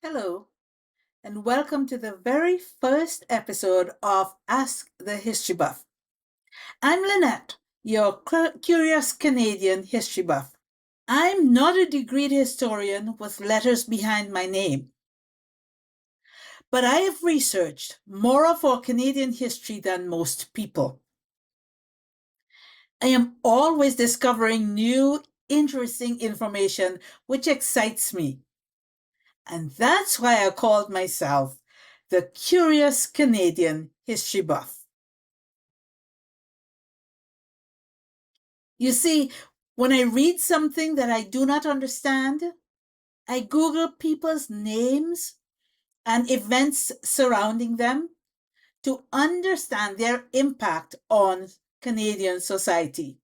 Hello, and welcome to the very first episode of Ask the History Buff. I'm Lynette, your curious Canadian history buff. I'm not a degreed historian with letters behind my name, but I have researched more of our Canadian history than most people. I am always discovering new, interesting information which excites me. And that's why I called myself the Curious Canadian History Buff. You see, when I read something that I do not understand, I Google people's names and events surrounding them to understand their impact on Canadian society.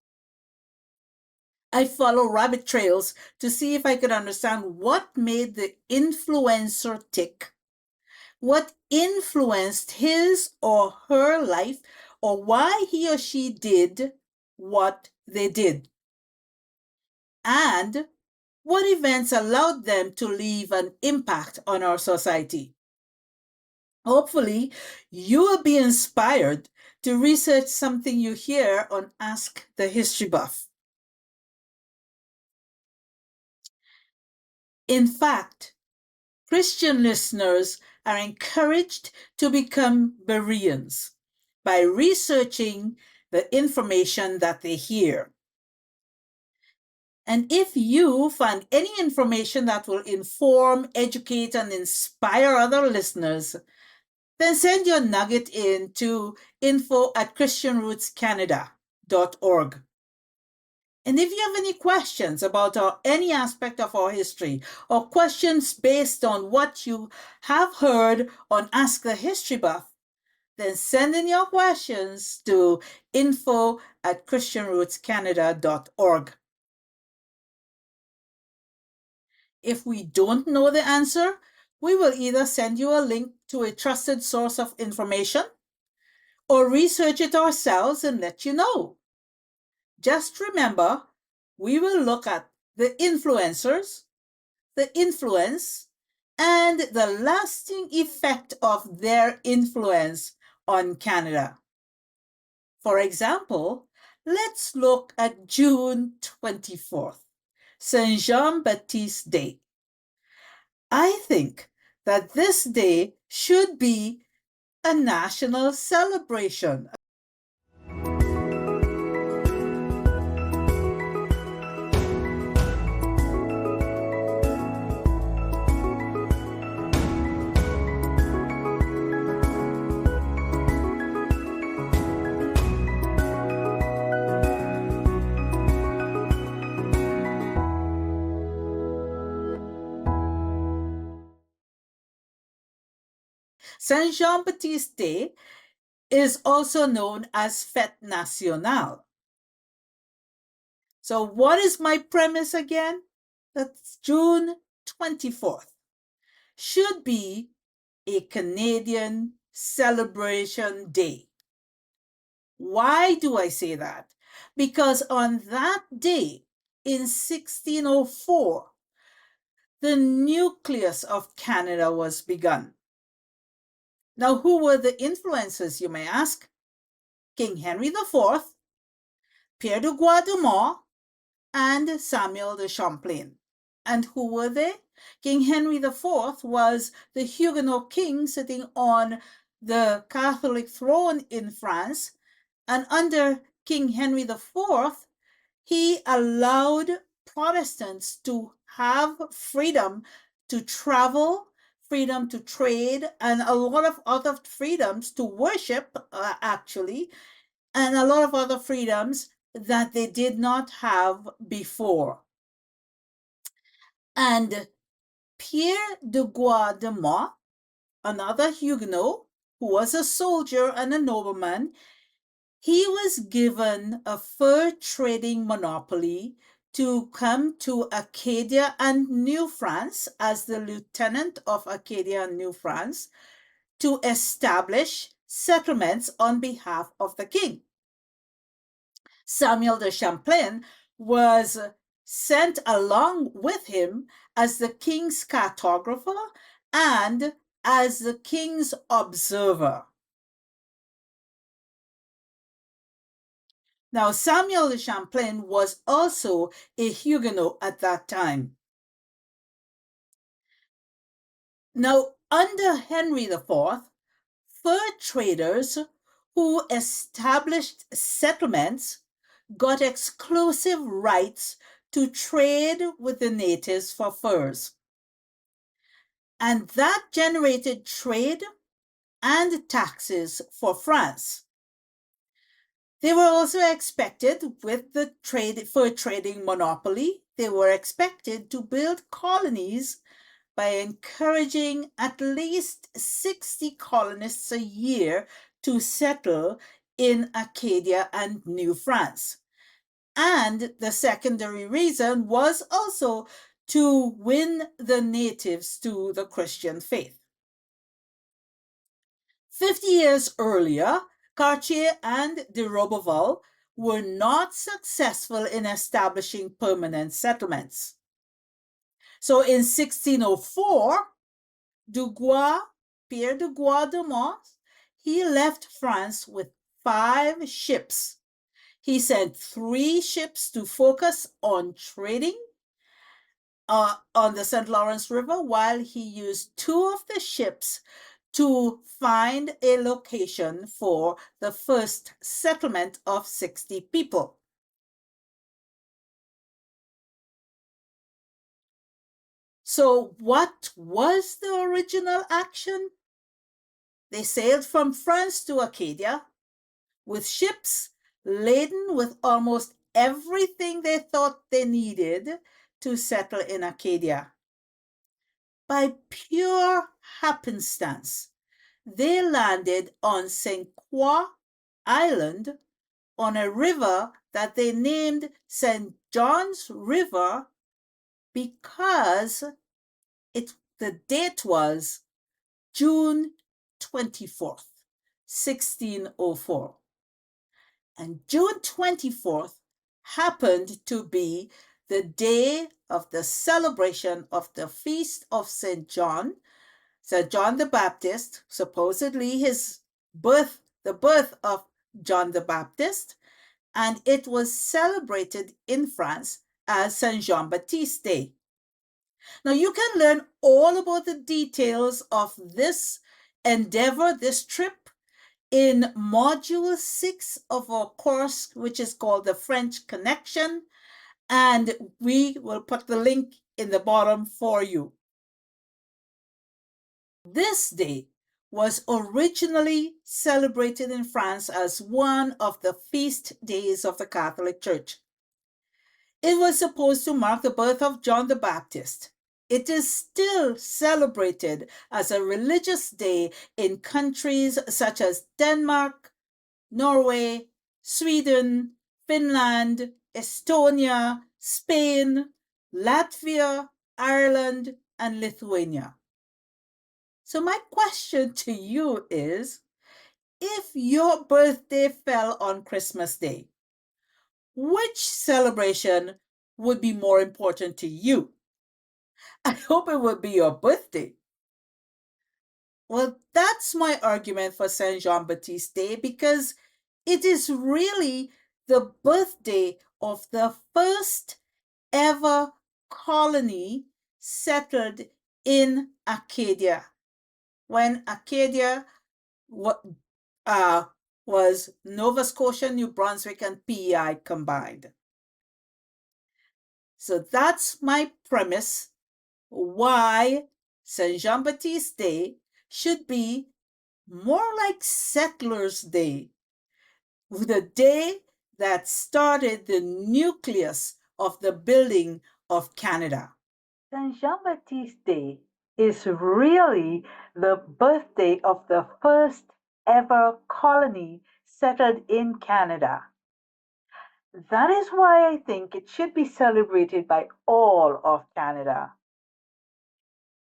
I follow rabbit trails to see if I could understand what made the influencer tick, what influenced his or her life, or why he or she did what they did, and what events allowed them to leave an impact on our society. Hopefully, you will be inspired to research something you hear on Ask the History Buff. In fact, Christian listeners are encouraged to become Bereans by researching the information that they hear. And if you find any information that will inform, educate, and inspire other listeners, then send your nugget in to info@ChristianRootsCanada.org. And if you have any questions about any aspect of our history, or questions based on what you have heard on Ask the History Buff, then send in your questions to info@ChristianRootsCanada.org. If we don't know the answer, we will either send you a link to a trusted source of information or research it ourselves and let you know. Just remember, we will look at the influencers, the influence, and the lasting effect of their influence on Canada. For example, let's look at June 24th, Saint Jean-Baptiste Day. I think that this day should be a national celebration. Saint Jean-Baptiste Day is also known as Fête Nationale. So what is my premise again? That's June 24th should be a Canadian celebration day. Why do I say that? Because on that day in 1604, the nucleus of Canada was begun. Now, who were the influences, you may ask? King Henry IV, Pierre de Guademont, and Samuel de Champlain. And who were they? King Henry IV was the Huguenot king sitting on the Catholic throne in France. And under King Henry IV, he allowed Protestants to have freedom to travel, freedom to trade, and a lot of other freedoms to worship, actually, and a lot of other freedoms that they did not have before. And Pierre de Guademont, another Huguenot, who was a soldier and a nobleman, he was given a fur trading monopoly to come to Acadia and New France as the lieutenant of Acadia and New France to establish settlements on behalf of the king. Samuel de Champlain was sent along with him as the king's cartographer and as the king's observer. Now, Samuel de Champlain was also a Huguenot at that time. Now, under Henry IV, fur traders who established settlements got exclusive rights to trade with the natives for furs. And that generated trade and taxes for France. They were also expected, with the fur trading monopoly, they were expected to build colonies by encouraging at least 60 colonists a year to settle in Acadia and New France. And the secondary reason was also to win the natives to the Christian faith. 50 years earlier, Cartier and de Roberval were not successful in establishing permanent settlements. So in 1604, Pierre de Guademont, he left France with 5 ships. He sent 3 ships to focus on trading on the St. Lawrence River, while he used 2 of the ships to find a location for the first settlement of 60 people. So what was the original action? They sailed from France to Acadia with ships laden with almost everything they thought they needed to settle in Acadia. By pure happenstance, they landed on St. Croix Island on a river that they named St. John's River because the date was June 24th, 1604. And June 24th happened to be the day of the celebration of the feast of St. John the Baptist, supposedly the birth of John the Baptist, and it was celebrated in France as Saint Jean-Baptiste Day. Now, you can learn all about the details of this endeavor, this trip, in Module 6 of our course, which is called the French Connection, and we will put the link in the bottom for you. This day was originally celebrated in France as one of the feast days of the Catholic Church. It was supposed to mark the birth of John the Baptist. It is still celebrated as a religious day in countries such as Denmark, Norway, Sweden, Finland, Estonia, Spain, Latvia, Ireland, and Lithuania. So my question to you is, if your birthday fell on Christmas Day, which celebration would be more important to you? I hope it would be your birthday. Well, that's my argument for Saint Jean-Baptiste Day, because it is really the birthday of the first ever colony settled in Acadia, when Acadia was Nova Scotia, New Brunswick, and PEI combined. So that's my premise why Saint Jean-Baptiste Day should be more like Settlers' Day, the day that started the nucleus of the building of Canada. Saint Jean-Baptiste Day is really the birthday of the first ever colony settled in Canada. That is why I think it should be celebrated by all of Canada.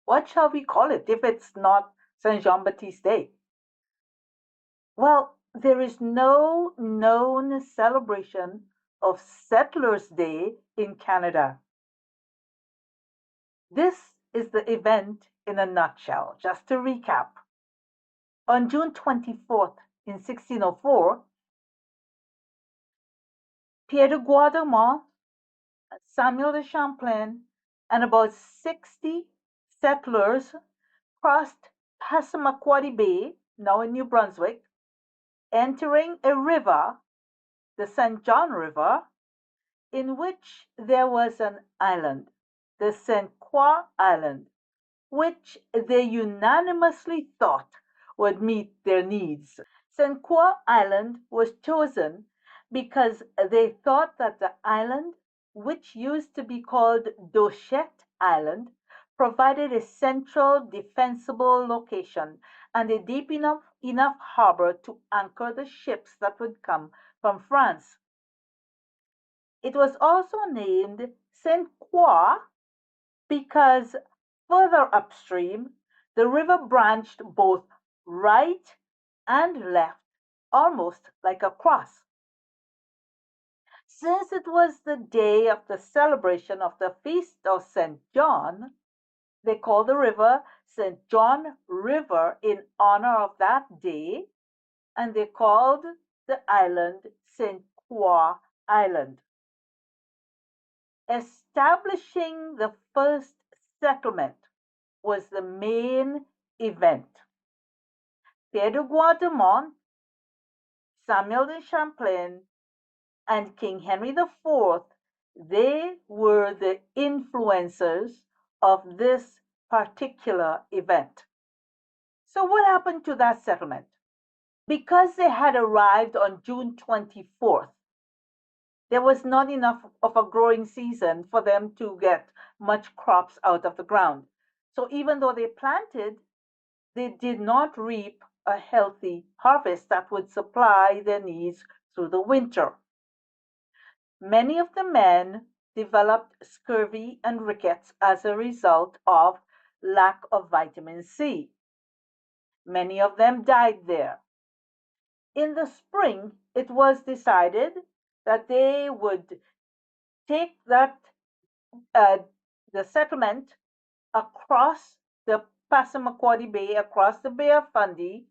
What shall we call it if it's not Saint Jean-Baptiste Day? Well, there is no known celebration of Settlers' Day in Canada. This is the event in a nutshell, just to recap. On June 24th, in 1604, Pierre de Guatemont, Samuel de Champlain, and about 60 settlers crossed Passamaquoddy Bay, now in New Brunswick, entering a river, the St. John River, in which there was an island, the St. Croix Island, which they unanimously thought would meet their needs. St. Croix Island was chosen because they thought that the island, which used to be called Dochette Island, provided a central defensible location and a deep enough harbor to anchor the ships that would come from France. It was also named St. Croix because further upstream, the river branched both right and left, almost like a cross. Since it was the day of the celebration of the feast of St. John, they called the river St. John River in honor of that day, and they called the island St. Croix Island. Establishing the first settlement was the main event. Pierre de Guatemont, Samuel de Champlain, and King Henry IV, they were the influencers of this particular event. So what happened to that settlement? Because they had arrived on June 24th, there was not enough of a growing season for them to get much crops out of the ground. So even though they planted, they did not reap a healthy harvest that would supply their needs through the winter. Many of the men developed scurvy and rickets as a result of lack of vitamin C. Many of them died there. In the spring, it was decided that they would take the settlement across the Passamaquoddy Bay, across the Bay of Fundy,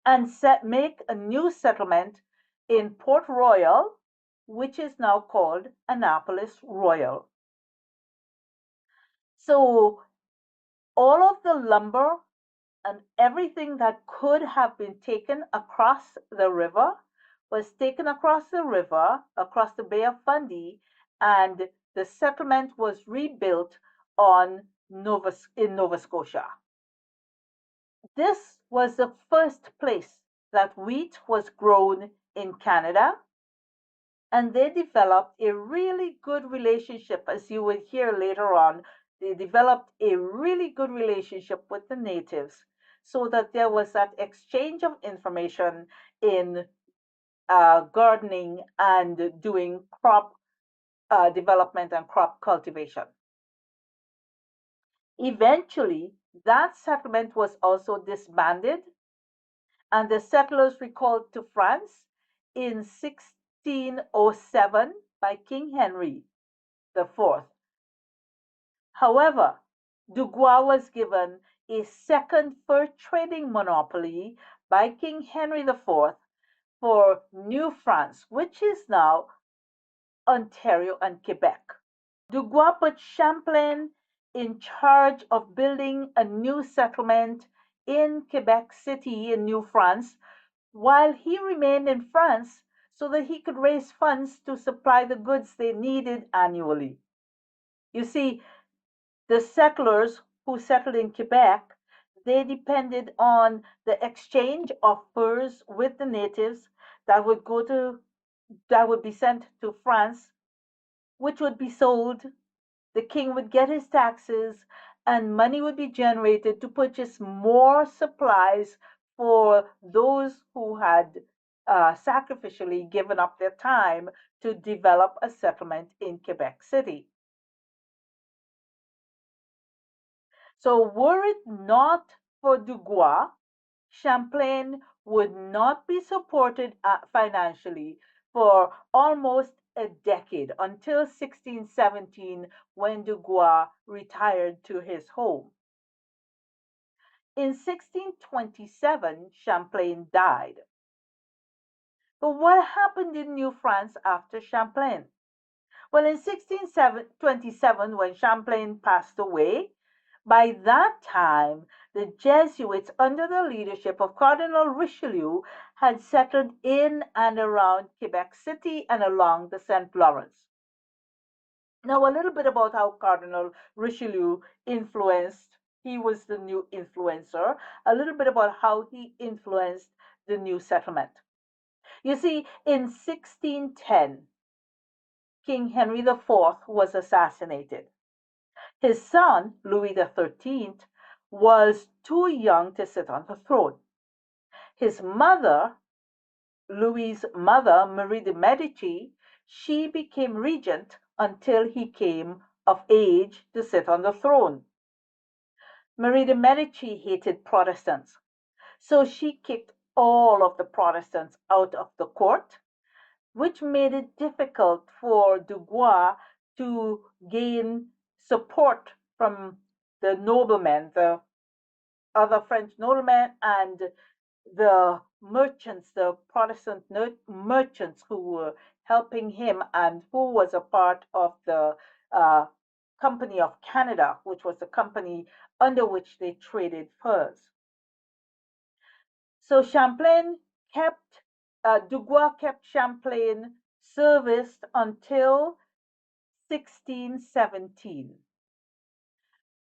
and make a new settlement in Port Royal, which is now called Annapolis Royal. So all of the lumber and everything that could have been taken across the river was taken across the river, across the Bay of Fundy, and the settlement was rebuilt in Nova Scotia. This was the first place that wheat was grown in Canada, and they developed a really good relationship, as you will hear later on. They developed a really good relationship with the natives so that there was that exchange of information in gardening and doing crop development and crop cultivation. Eventually, that settlement was also disbanded, and the settlers recalled to France in 1607 by King Henry IV. However, Dubois was given a second fur trading monopoly by King Henry IV for New France, which is now Ontario and Quebec. Dubois put Champlain in charge of building a new settlement in Quebec City in New France, while he remained in France so that he could raise funds to supply the goods they needed annually. You see, the settlers who settled in Quebec, they depended on the exchange of furs with the natives that would be sent to France, which would be sold. The king would get his taxes, and money would be generated to purchase more supplies for those who had sacrificially given up their time to develop a settlement in Quebec City. So were it not for Dubois, Champlain would not be supported financially for almost a decade, until 1617, when Dubois retired to his home. In 1627, Champlain died. But what happened in New France after Champlain? Well, in 1627, when Champlain passed away, by that time, the Jesuits, under the leadership of Cardinal Richelieu, had settled in and around Quebec City and along the St. Lawrence. Now, a little bit about how Cardinal Richelieu influenced, he was the new influencer, a little bit about how he influenced the new settlement. You see, in 1610, King Henry IV was assassinated. His son, Louis XIII, was too young to sit on the throne. His mother, Louis's mother, Marie de Medici, she became regent until he came of age to sit on the throne. Marie de Medici hated Protestants, so she kicked all of the Protestants out of the court, which made it difficult for Dubois to gain support from the noblemen, the other French noblemen, and the merchants, the Protestant merchants who were helping him and who was a part of the uh, Company of Canada, which was the company under which they traded furs. So Champlain kept, Dubois kept Champlain serviced until 1617.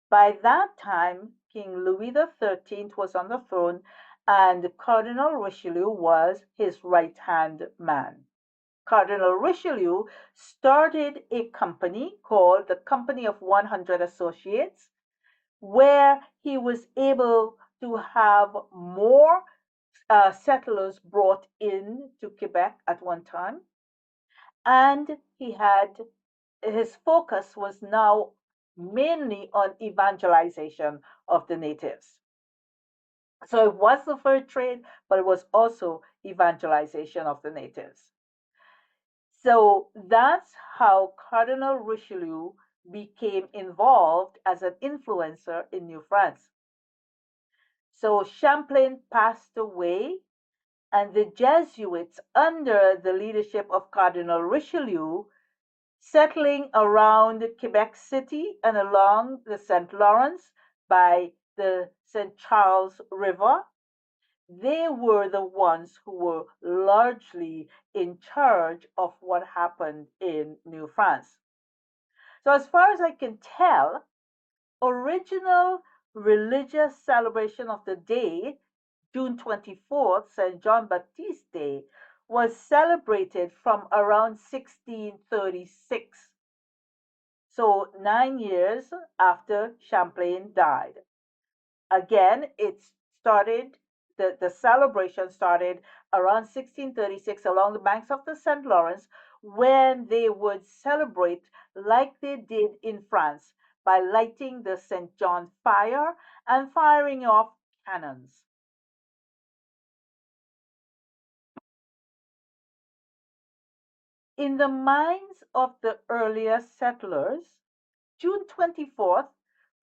By that time, King Louis XIII was on the throne, and Cardinal Richelieu was his right hand man. Cardinal Richelieu started a company called the Company of 100 Associates, where he was able to have more settlers brought in to Quebec at one time. And he had his focus was now mainly on evangelization of the natives. So it was the fur trade, but it was also evangelization of the natives. So that's how Cardinal Richelieu became involved as an influencer in New France. So Champlain passed away, and the Jesuits, under the leadership of Cardinal Richelieu, settling around Quebec City and along the St. Lawrence by the St. Charles River, they were the ones who were largely in charge of what happened in New France. So, as far as I can tell, original religious celebration of the day, June 24th, St. Jean-Baptiste Day, was celebrated from around 1636. So 9 years after Champlain died. Again, the celebration started around 1636 along the banks of the St. Lawrence, when they would celebrate like they did in France by lighting the St. John fire and firing off cannons. In the minds of the earlier settlers, June 24th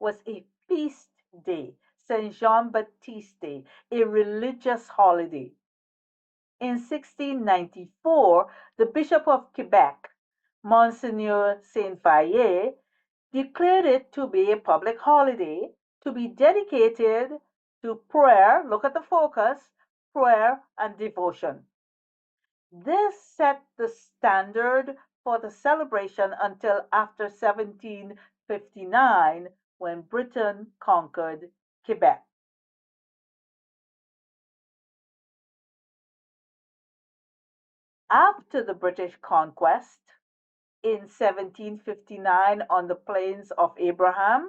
was a feast day, Saint Jean Baptiste Day, a religious holiday. In 1694, the Bishop of Quebec, Monseigneur Saint Vallier, declared it to be a public holiday to be dedicated to prayer, look at the focus, prayer and devotion. This set the standard for the celebration until after 1759, when Britain conquered Quebec. After the British conquest in 1759 on the Plains of Abraham,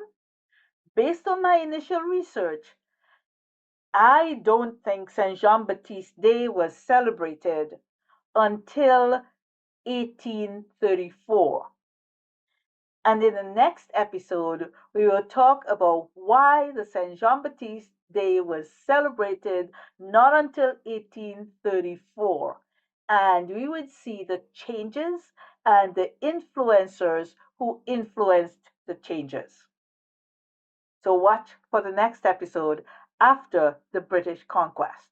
based on my initial research, I don't think Saint Jean Baptiste Day was celebrated until 1834. And in the next episode, we will talk about why the Saint Jean Baptiste Day was celebrated not until 1834. And we would see the changes and the influencers who influenced the changes. So, watch for the next episode after the British conquest.